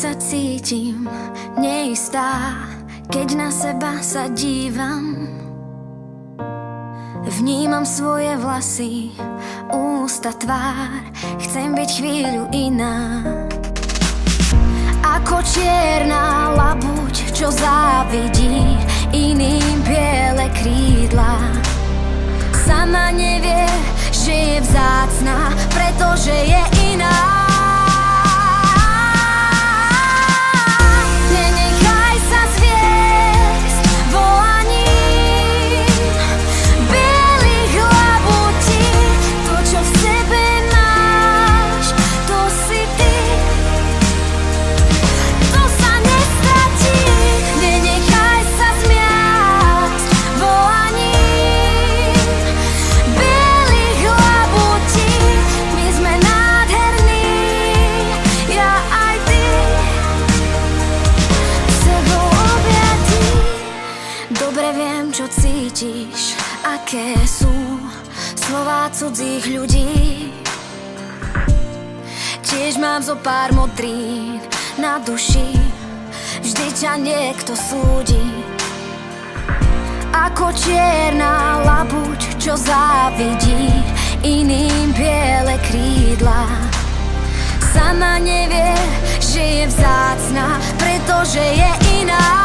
sa cítim neistá, keď na seba sa dívam. Vnímam svoje vlasy, ústa, tvár, chcem byť chvíľu iná. Ako čierna labuť, čo závidí iným biele krídla. Sama nevie, že je vzácna, pretože je iná. Nenechaj sa zviesť volaním bielých labutí. To, čo v sebe máš, to si ty. To sa nestratí. Nenechaj sa zmiasť volaním bielých labutí. My sme nádherní, ja aj ty. Sebou objatí. Dobre viem, čo cítiš, aké sú slová cudzích ľudí. Tiež mám zo pár modrín na duši, vždy ťa niekto súdi. Ako čierna labuť, čo závidí iným biele krídla. Sama nevie, že je vzácna, pretože je iná.